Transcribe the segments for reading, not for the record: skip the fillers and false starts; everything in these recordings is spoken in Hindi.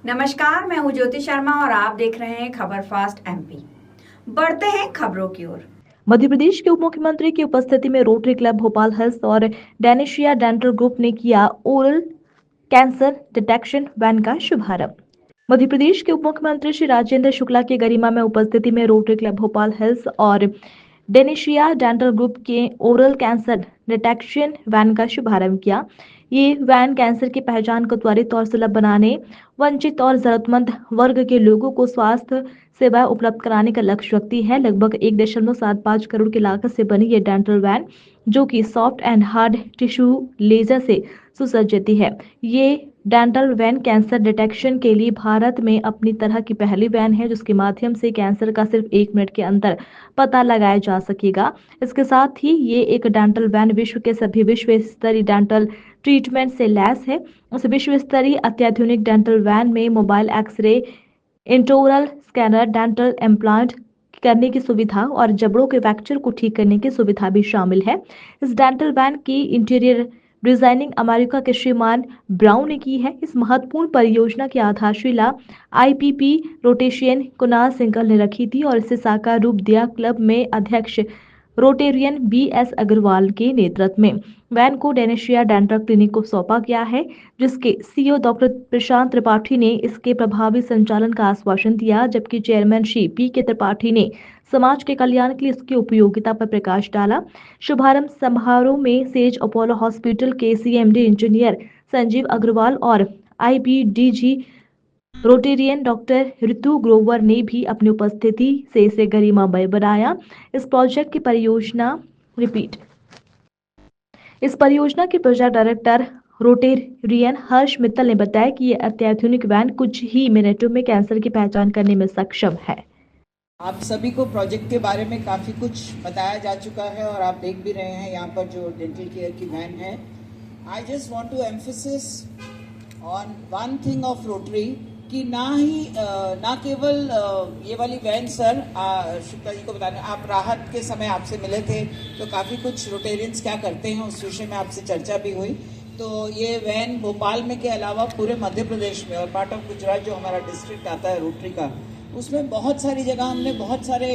नमस्कार, मैं हूं ज्योति शर्मा और आप देख रहे हैं खबर फास्ट एमपी। बढ़ते हैं खबरों की ओर। मध्य प्रदेश के उप मुख्यमंत्री की उपस्थिति में रोटरी क्लब भोपाल हेल्थ और डेनेशिया डेंटल ग्रुप ने किया ओरल कैंसर डिटेक्शन वैन का शुभारंभ। मध्य प्रदेश के उप मुख्यमंत्री श्री राजेंद्र शुक्ला की गरिमा में उपस्थिति में रोटरी क्लब भोपाल हेल्थ और डेनेशिया डेंटल ग्रुप के ओरल कैंसर डिटेक्शन वैन का शुभारंभ किया। ये वैन कैंसर की पहचान को त्वरित और सुलभ बनाने, वंचित और जरूरतमंद वर्ग के लोगों को स्वास्थ्य सेवाएं उपलब्ध कराने का लक्ष्य रखती है। लगभग 1.75 करोड़ की लागत से बनी ये डेंटल वैन, जो कि soft and hard tissue laser से सुसज्जित है। ये डेंटल वैन कैंसर डिटेक्शन के लिए भारत में अपनी तरह की पहली वैन है, जिसके माध्यम से कैंसर का सिर्फ 1 मिनट के अंदर पता लगाया जा सकेगा। इसके साथ ही ये एक डेंटल वैन विश्व के सभी विश्व स्तरीय डेंटल ट्रीटमेंट से लैस है। उस विश्व स्तरीय अत्याधुनिक डेंटल वैन में mobile x-ray, intraoral scanner, dental implant करने की सुविधा और जबड़ों के फ्रैक्चर को ठीक करने की सुविधा भी शामिल है। इस डेंटल वैन की इंटीरियर डिजाइनिंग अमेरिका के श्रीमान ब्राउन ने की है। इस महत्वपूर्ण परियोजना की आधारशिला आईपीपी रोटेशियन कुणाल सिंघल ने रखी थी और इसे साकार रूप दिया क्लब में अध्यक्ष रोटेरियन बीएस अग्रवाल के नेतृत्व में। वैन को डेनेशिया डेंटल क्लिनिक को सौंपा गया है, जिसके सीईओ डॉक्टर प्रशांत त्रिपाठी ने इसके प्रभावी संचालन का आश्वासन दिया, जबकि चेयरमैन श्री पी के त्रिपाठी ने समाज के कल्याण के लिए इसकी उपयोगिता पर प्रकाश डाला। शुभारंभ समारोह में सेज अपोलो हॉस्पिटल के सीएमडी इंजीनियर संजीव अग्रवाल और आईबीडीजी रोटेरियन डॉक्टर ऋतु ग्रोवर ने भी अपनी उपस्थिति से इसे गरिमामय बनाया। इस प्रोजेक्ट की इस परियोजना के प्रोजेक्ट डायरेक्टर रोटेरियन हर्ष मित्तल ने बताया कि यह अत्याधुनिक वैन कुछ ही मिनटों में कैंसर की पहचान करने में सक्षम है। आप सभी को प्रोजेक्ट के बारे में काफ़ी कुछ बताया जा चुका है और आप देख भी रहे हैं यहाँ पर जो डेंटल केयर की वैन है। I just want to emphasis on one thing of Rotary कि ना केवल ये वाली वैन सर शुक्ला जी को बताने, आप राहत के समय आपसे मिले थे तो काफ़ी कुछ रोटेरियंस क्या करते हैं उस विषय में आपसे चर्चा भी हुई। तो ये वैन भोपाल में के अलावा पूरे मध्य प्रदेश में और पार्ट ऑफ गुजरात जो हमारा डिस्ट्रिक्ट आता है रोटरी का, उसमें बहुत सारी जगह हमने बहुत सारे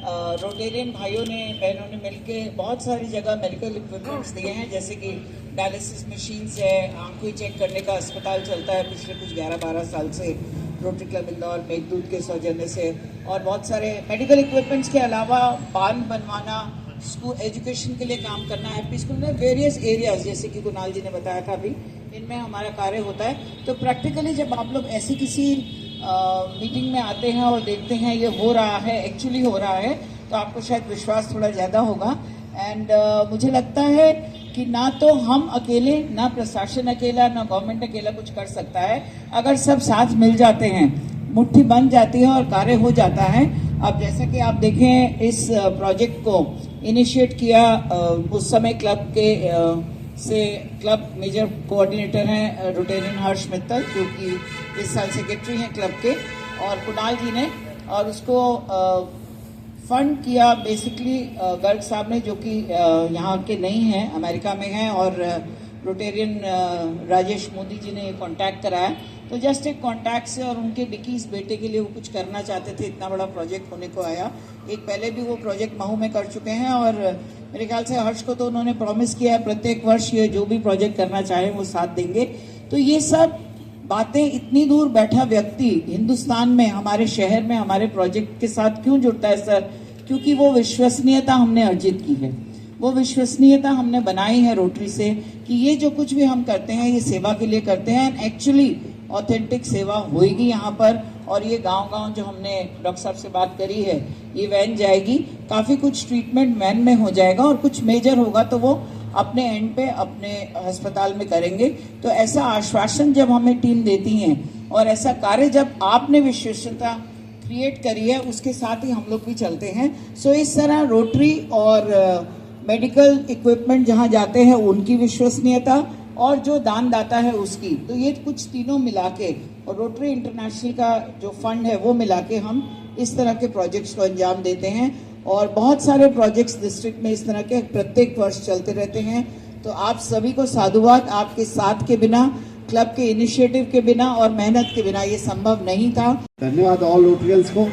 रोटेरियन भाइयों ने बहनों ने मिलके बहुत सारी जगह मेडिकल इक्विपमेंट्स दिए हैं, जैसे कि डायलिसिस मशीन्स है, आंखों चेक करने का अस्पताल चलता है पिछले कुछ 11-12 साल से रोटरी क्लब इंदौर मेघदूत के सौजन्य से, और बहुत सारे मेडिकल इक्विपमेंट्स के अलावा बांध बनवाना, स्कूल एजुकेशन के लिए काम करना, एमपी स्कूल में वेरियस एरियाज जैसे कि कुणाल जी ने बताया था अभी, इनमें हमारा कार्य होता है। तो प्रैक्टिकली जब आप लोग ऐसी किसी मीटिंग में आते हैं और देखते हैं ये हो रहा है, एक्चुअली हो रहा है, तो आपको शायद विश्वास थोड़ा ज़्यादा होगा। एंड मुझे लगता है कि ना तो हम अकेले, ना प्रशासन अकेला, ना गवर्नमेंट अकेला कुछ कर सकता है। अगर सब साथ मिल जाते हैं, मुट्ठी बन जाती है और कार्य हो जाता है। अब जैसा कि आप देखें, इस प्रोजेक्ट को इनिशिएट किया उस समय क्लब के क्लब मेजर कोऑर्डिनेटर हैं रोटेरियन हर्ष मित्तल, जो कि इस साल सेक्रेटरी हैं क्लब के, और कुणाल जी ने, और उसको फंड किया बेसिकली गर्ग साहब ने, जो कि यहाँ के नहीं हैं, अमेरिका में हैं, और रोटेरियन राजेश मोदी जी ने कांटेक्ट कराया। तो जस्ट एक कांटेक्ट से और उनके डिकीज बेटे के लिए वो कुछ करना चाहते थे, इतना बड़ा प्रोजेक्ट होने को आया। एक पहले भी वो प्रोजेक्ट महू में कर चुके हैं और मेरे ख्याल से हर्ष को तो उन्होंने प्रॉमिस किया है प्रत्येक वर्ष ये जो भी प्रोजेक्ट करना चाहे वो साथ देंगे। तो ये सब बातें, इतनी दूर बैठा व्यक्ति हिंदुस्तान में, हमारे शहर में हमारे प्रोजेक्ट के साथ क्यों जुड़ता है सर? क्योंकि वो विश्वसनीयता हमने अर्जित की है, वो विश्वसनीयता हमने बनाई है रोटरी से कि ये जो कुछ भी हम करते हैं ये सेवा के लिए करते हैं, एंड एक्चुअली ऑथेंटिक सेवा होएगी यहाँ पर। और ये गांव-गांव जो हमने डॉक्टर साहब से बात करी है, ये वैन जाएगी, काफ़ी कुछ ट्रीटमेंट वैन में हो जाएगा और कुछ मेजर होगा तो वो अपने एंड पे अपने अस्पताल में करेंगे। तो ऐसा आश्वासन जब हमें टीम देती है और ऐसा कार्य जब आपने विश्वसनीयता क्रिएट करी है, उसके साथ ही हम लोग भी चलते हैं। सो इस तरह रोटरी और मेडिकल इक्विपमेंट जहाँ जाते हैं उनकी विश्वसनीयता और जो दानदाता है उसकी, तो ये कुछ तीनों मिला के और रोटरी इंटरनेशनल का जो फंड है वो मिला के हम इस तरह के प्रोजेक्ट्स को अंजाम देते हैं। और बहुत सारे प्रोजेक्ट्स डिस्ट्रिक्ट में इस तरह के प्रत्येक वर्ष चलते रहते हैं। तो आप सभी को साधुवाद, आपके साथ के बिना क्लब के इनिशिएटिव के बिना और मेहनत के बिना ये संभव नहीं था। धन्यवाद ऑल रोटरियंस को।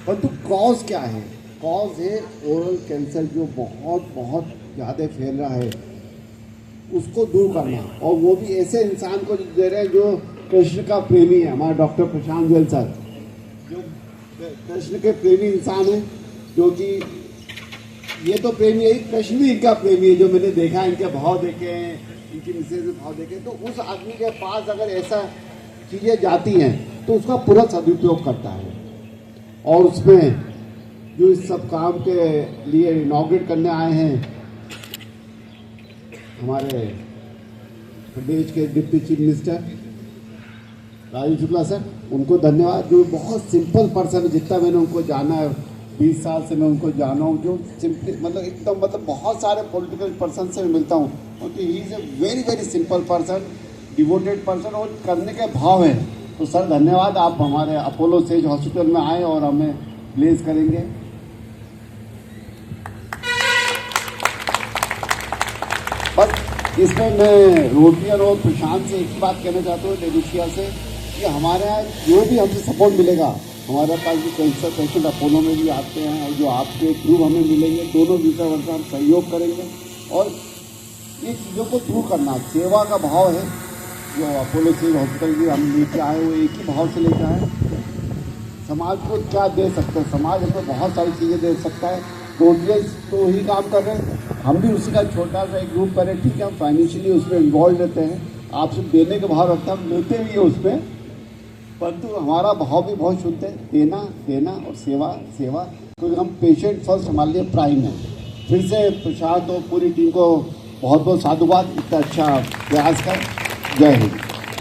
परंतु कॉज क्या है? कॉज है ओरल कैंसर जो बहुत ज़्यादा फैल रहा है, उसको दूर करना, और वो भी ऐसे इंसान को दे रहे हैं जो कृष्ण का प्रेमी है। हमारा डॉक्टर प्रशांत गोयल सर जो कृष्ण के प्रेमी इंसान है, जो कि ये तो प्रेमी है, कृष्ण भी इनका प्रेमी है। जो मैंने देखा, इनके भाव देखे हैं, इनकी मिसेज के भाव देखे, तो उस आदमी के पास अगर ऐसा चीज़ें जाती हैं तो उसका पूरा सदुपयोग करता है। और उसमें जो इस सब काम के लिए इनॉग्रेट करने आए हैं हमारे प्रदेश के deputy chief minister Rajiv Shukla sir, उनको धन्यवाद। जो बहुत सिंपल पर्सन है, जितना मैंने उनको जाना है, 20 साल से मैं उनको जाना हूँ, जो सिंपली मतलब बहुत सारे पॉलिटिकल पर्सन से मैं मिलता हूँ, क्योंकि he is a very simple person, devoted person, और करने के भाव है। तो सर धन्यवाद, आप हमारे अपोलो सेज हॉस्पिटल में आए और हमें ब्लेस करेंगे। बस इसमें मैं रोटियन और प्रशांत से एक बात कहना चाहता हूँ, डेनिशिया से, कि हमारे यहाँ जो भी हमसे सपोर्ट मिलेगा, हमारे पास भी कैंसर पेशेंट अपोलो में भी आते हैं, और जो आपके थ्रू हमें मिलेंगे, दोनों विषय वर्षा हम सहयोग करेंगे। और ये चीज़ों को दूर करना, सेवा का भाव है जो अपोलो सिविल हॉस्पिटल की हम लेके आए, वो एक ही भाव से लेके आए। समाज को क्या दे सकते हैं? समाज हमें बहुत सारी चीज़ें दे सकता है। रोटियंस तो ही काम कर रहे हैं, हम भी उसी का छोटा सा एक ग्रुप करें, ठीक है, हम फाइनेंशियली उसमें इन्वॉल्व रहते हैं। आप सिर्फ देने के भाव रखते हैं, हम लेते भी हैं उसमें, परंतु हमारा भाव भी बहुत शुद्ध है, देना और सेवा, क्योंकि हम पेशेंट फर्स्ट हमारे लिए प्राइम है। फिर से प्रशांत और पूरी टीम को बहुत साधुवाद, इतना अच्छा प्रयास कर। जय हिंद।